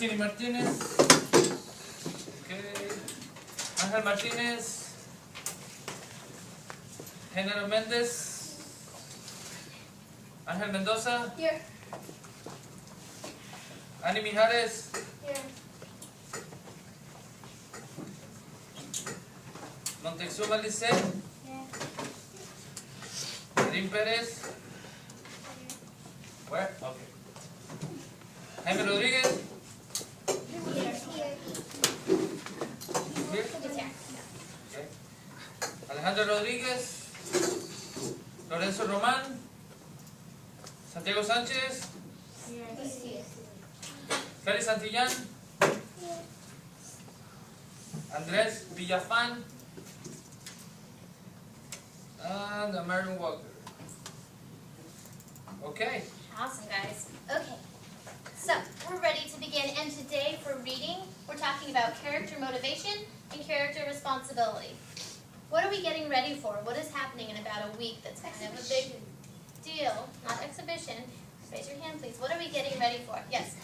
Destiny Martinez. Okay. Angel Martinez. Genaro Mendez. Angel Mendoza. Here. Ani Mijares. Here. Montezuma Lisset. Here. Karim Perez. Where? Okay. Jaime Rodriguez. Here. Here. Okay. Alejandro Rodriguez. Lorenzo Román. Santiago Sánchez. Here. Félix Santillán. Andrés Villafán. And American Walker. Okay. Awesome, guys. Okay. So, we're ready to begin, and today for reading, we're talking about character motivation and character responsibility. What are we getting ready for? What is happening in about a week that's kind of a big deal? Not exhibition. Raise your hand, please. What are we getting ready for? Yes?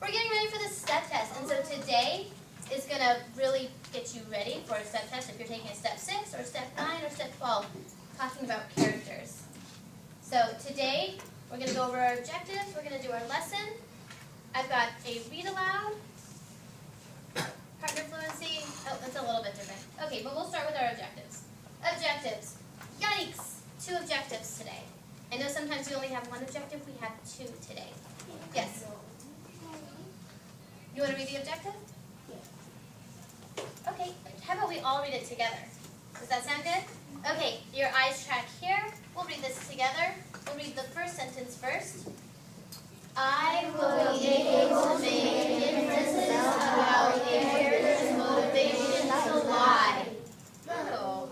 We're getting ready for the step test, and so today is going to really get you ready for a step test if you're taking a step 6 or step 9 or step 12, talking about characters. So today, we're going to go over our objectives, we're going to do our lesson. I've got a read aloud, partner fluency, oh, that's a little bit different. Okay, but we'll start with our objectives. Objectives. Yikes! 2 objectives today. I know sometimes we only have 1 objective, we have 2 today. Yes? You want to read the objective? Okay, how about we all read it together? Does that sound good? Okay, your eyes track here. We'll read this together. We'll read the first sentence first. I will be able to make inferences about a character's motivation to lie. Oh.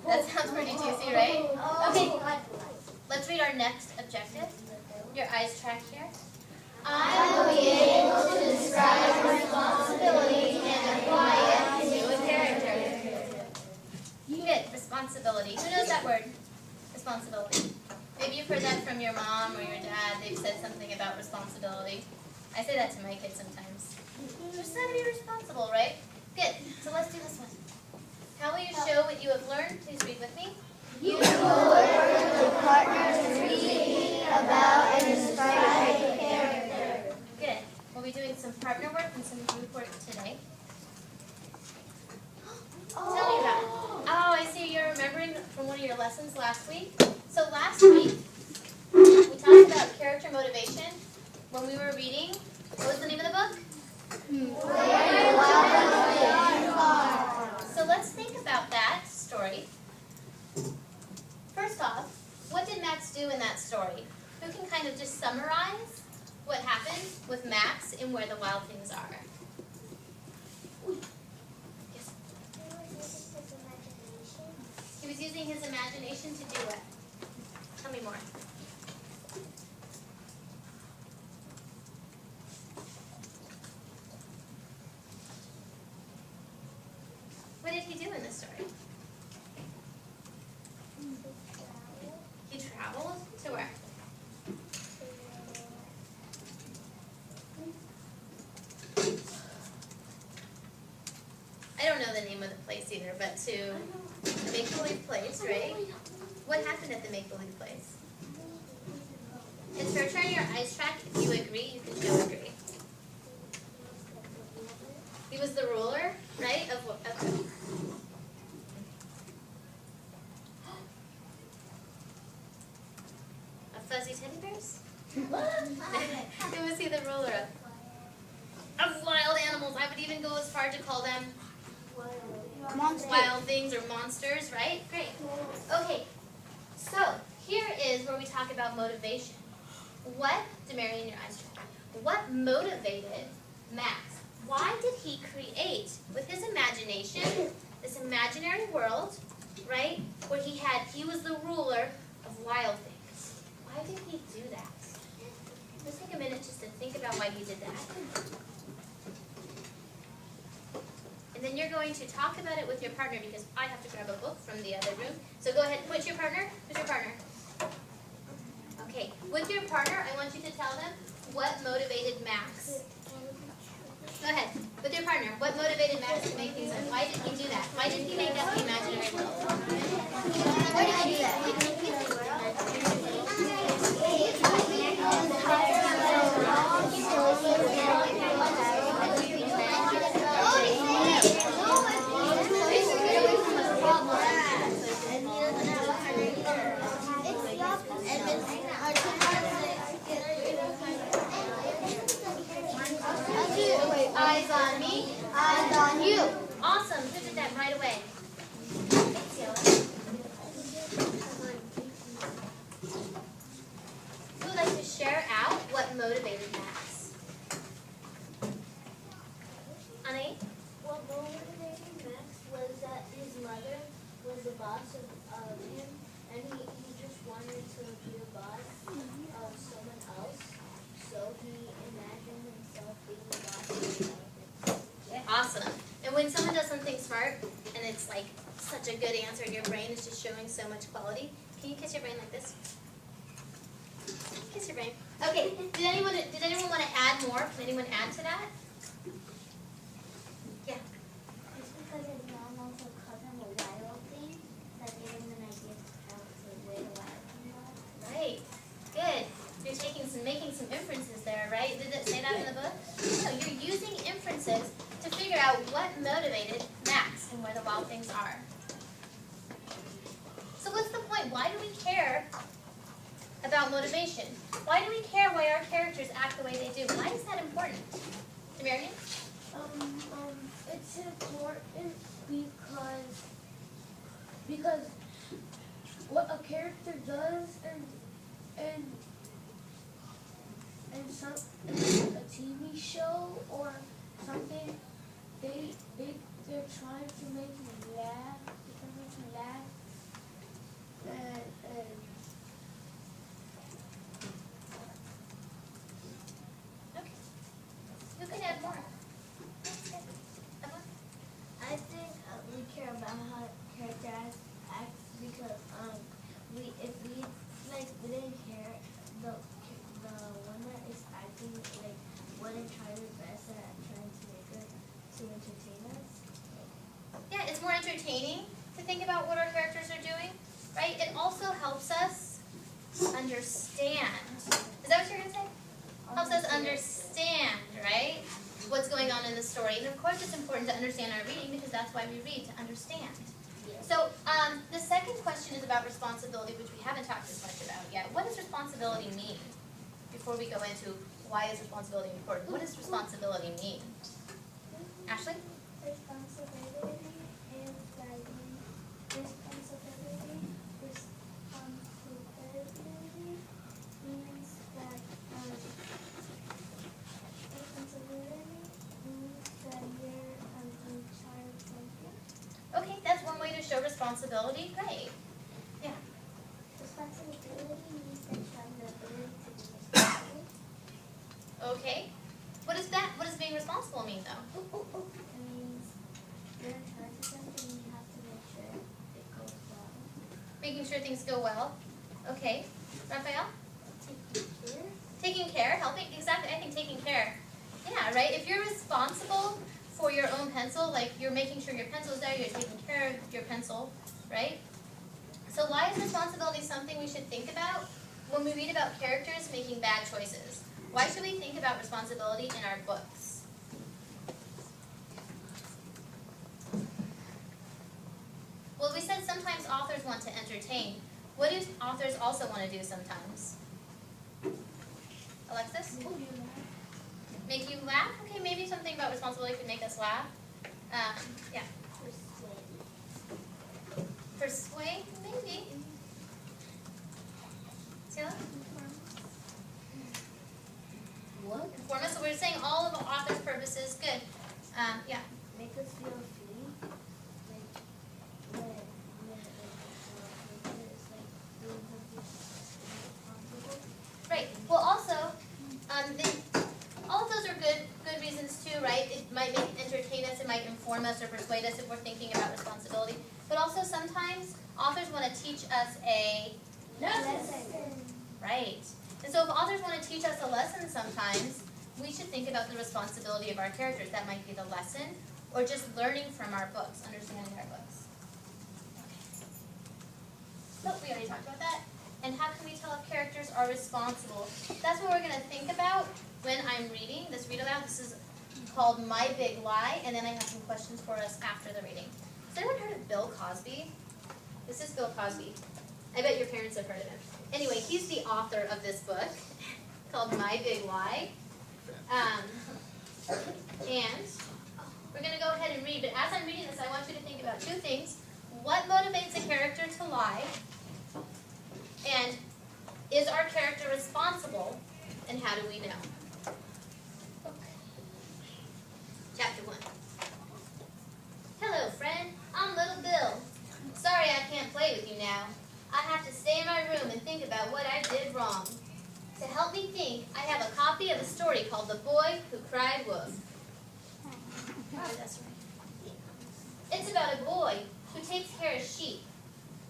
That sounds pretty juicy, right? Okay, let's read our next objective. Your eyes track here. I will be able to describe responsibility and apply it to a character. Good, responsibility. Who knows that word? Responsibility. Maybe you've heard that from your mom or your dad. They've said something about responsibility. I say that to my kids sometimes. Just got to be responsible, right? Good. So let's do this one. How will you show what you have learned? Please read with me. You will work with partners to read about and describe a character. Good. We'll be doing some partner work and some group work today. Tell me about it. Oh, I see you're remembering from one of your lessons last week. So last week, we talked about character motivation when we were reading. What was the name of the book? Where the Wild Things Are. So let's think about that story. First off, what did Max do in that story? Who can kind of just summarize what happened with Max in Where the Wild Things Are? Yes. He was using his imagination to do what? Tell me more. What did he do in this story? He traveled to where? I don't know the name of the place either, but to a make-believe place, right? What happened at the make-believe place? It's fair turn your eyes track. If you agree, you can show agree. He was the ruler, right? Of what? Okay. Of fuzzy teddy bears? Who was he the ruler of? Of wild animals. I would even go as far to call them wild things or monsters, right? Great. Okay, so here is where we talk about motivation. What, Demarian, your eyes track, what motivated Max? Why did he create, with his imagination, this imaginary world, right, where he was the ruler of wild things? Why did he do that? Let's take a minute just to think about why he did that. And then you're going to talk about it with your partner because I have to grab a book from the other room. So go ahead, who's your partner? Who's your partner? Okay, with your partner, I want you to tell them what motivated Max? Go ahead, with your partner. What motivated Max to make things up? Why did he do that? Why didn't he make up the imaginary world? Why did he do that? Eyes on me, eyes on you. Awesome. Who did that right away? Who would like to share out what motivated Max? Annie? What motivated Max was that his mother was the boss of him, and he just wanted to be the boss of someone else, so he imagined himself being the boss of someone. Awesome. And when someone does something smart, and it's like such a good answer, and your brain is just showing so much quality, can you kiss your brain like this? Kiss your brain. Okay, did anyone want to add more? Can anyone add to that? Yeah. It's because his mom also called him a wild thing, that gave him an idea of where the wild thing was. Right. Good. You're making some inferences there, right? Did it say that in the book? No, you're using inferences to figure out what motivated Max and where the wild things are. So what's the point? Why do we care about motivation? Why do we care why our characters act the way they do? Why is that important? Marion? It's important because what a character does and some a TV show or something, they're trying to make you laugh. And Okay. Who can add more? I think we care about how characters act because if we didn't care, the one that is acting wouldn't try their best at trying to make it to entertain us. Yeah, it's more entertaining to think about what our characters are doing, right? It also helps us understand. Is that what you're going to say? Helps us understand, right? What's going on in the story. And of course it's important to understand our reading because that's why we read, to understand. So the second question is about responsibility, which we haven't talked as much about yet. What does responsibility mean? Before we go into why is responsibility important, what does responsibility mean? Ashley? Responsibility is means that you're in charge of something. Okay, that's one way to show responsibility. Great. Yeah. Responsibility means that you have the ability to be responsible. Okay. What is that? What does being responsible mean, though? It means you're in charge of something and you have to make sure it goes well. Making sure things go well. Okay. Raphael? Taking care. Taking care, helping. Exactly. I think taking care. Yeah, right? If you're responsible for your own pencil, like you're making sure your pencil's there, you're taking care of your pencil, right? So why is responsibility something we should think about when we read about characters making bad choices? Why should we think about responsibility in our books? Well, we said sometimes authors want to entertain. What do authors also want to do sometimes? Alexis? Make you laugh? Okay, maybe something about responsibility could make us laugh. Yeah. Persuade? Maybe. Taylor? What? Inform us. So we're saying all of the author's purposes. Good. Yeah. Make us feel free. Right. Well, also, all of those are good reasons too, right? It might entertain us, it might inform us or persuade us if we're thinking about responsibility. But also sometimes authors want to teach us a lesson. Right. And so if authors want to teach us a lesson sometimes, we should think about the responsibility of our characters. That might be the lesson, or just learning from our books, understanding our books. So we already talked about that. And how can we tell if characters are responsible? That's what we're going to think about when I'm reading this read aloud. This is called My Big Lie, and then I have some questions for us after the reading. Has anyone heard of Bill Cosby? This is Bill Cosby. I bet your parents have heard of him. Anyway, he's the author of this book called My Big Lie. And we're going to go ahead and read, but as I'm reading this, I want you to think about two things. What motivates a character to lie? And is our character responsible? And how do we know? Chapter 1. Hello, friend. I'm Little Bill. Sorry I can't play with you now. I have to stay in my room and think about what I did wrong. To help me think, I have a copy of a story called The Boy Who Cried Wolf. Oh, that's right. It's about a boy who takes care of sheep,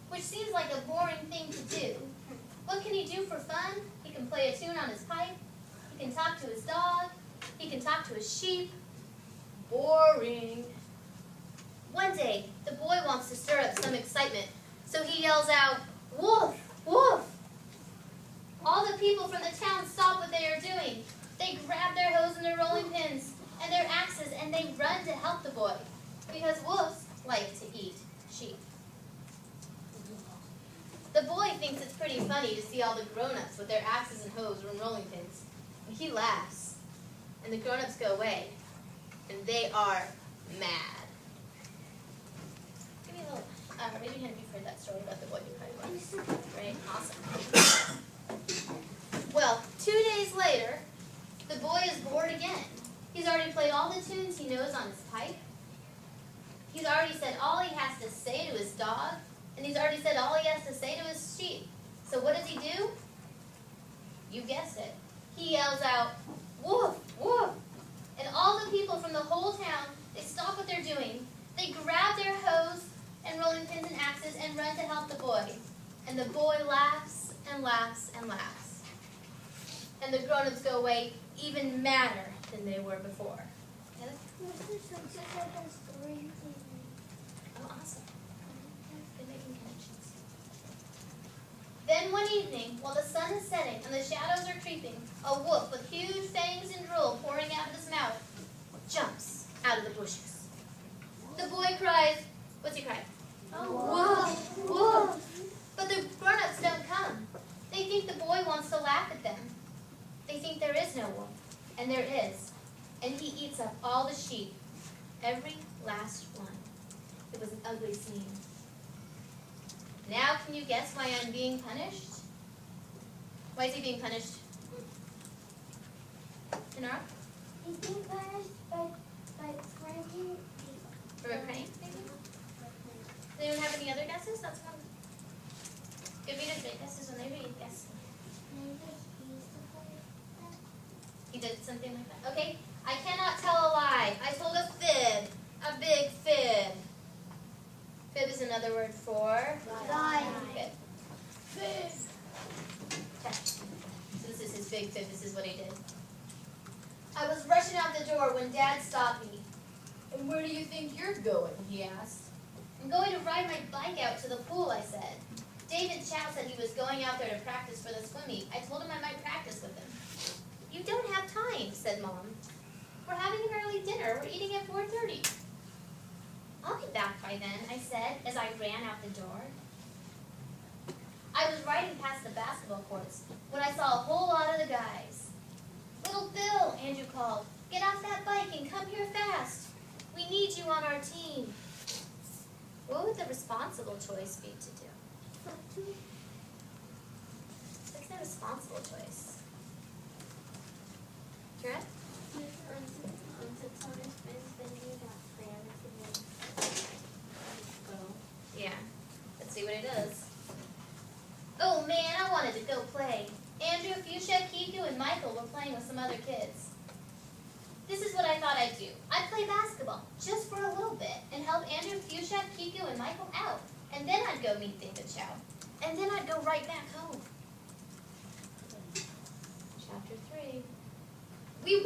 which seems like a boring thing to do. What can he do for fun? He can play a tune on his pipe. He can talk to his dog. He can talk to his sheep. Boring. One day, the boy wants to stir up some excitement, so he yells out, "Wolf! Wolf!" All the people from the town stop what they are doing. They grab their hoes and their rolling pins and their axes, and they run to help the boy, because wolves like to eat sheep. The boy thinks it's pretty funny to see all the grown-ups with their axes and hoes and rolling pins. And he laughs, and the grown-ups go away, and they are mad. Give me a little, raise your hand if you've heard that story about the boy who cried wolf. Right? Awesome. Well, 2 days later, the boy is bored again. He's already played all the tunes he knows on his pipe. He's already said all he has to say to his dog. And he's already said all he has to say to his sheep. So what does he do? You guessed it. He yells out, "Woof, woof." And all the people from the whole town, they stop what they're doing. They grab their hoes and rolling pins and axes and run to help the boy. And the boy laughs and laughs and laughs. And the grown-ups go away even madder than they were before. Get it? Oh, awesome. Good making connections. Then one evening, while the sun is setting and the shadows are creeping, a wolf with huge fangs and drool pouring out of his mouth jumps out of the bushes. The boy cries, what's he crying? Oh, wolf, wolf. But the grown-ups don't come. They think the boy wants to laugh at them. They think there is no wolf, and there is. And he eats up all the sheep, every last one. It was an ugly scene. Now can you guess why I'm being punished? Why is he being punished? Inara? He's being punished by pranking people. For a prank, maybe? Does anyone have any other guesses? That's one. Good readers make guesses when they read. Guess. Maybe he's the boy. He did something like that. Okay. I cannot tell a lie. I told a fib. A big fib. Fib is another word for? Lie. Good. Fib. Okay. So this is his big fib. This is what he did. I was rushing out the door when Dad stopped me. And where do you think you're going? He asked. I'm going to ride my bike out to the pool, I said. David Chow said he was going out there to practice for the swim meet. I told him I might practice with him. You don't have time, said Mom. We're having an early dinner. We're eating at 4:30. I'll be back by then, I said, as I ran out the door. I was riding past the basketball courts when I saw a whole lot of the guys. Little Bill, Andrew called, get off that bike and come here fast. We need you on our team. What would the responsible choice be to do? What's the responsible choice? Kira? Yeah. Let's see what it is. Oh man, I wanted to go play. Andrew, Fuchsia, Kiku, and Michael were playing with some other kids. This is what I thought I'd do. I'd play basketball, just for a little bit, and help Andrew, Fuchsia, Kiku, and Michael out. And then I'd go meet David Chow. And then I'd go right back home. We won!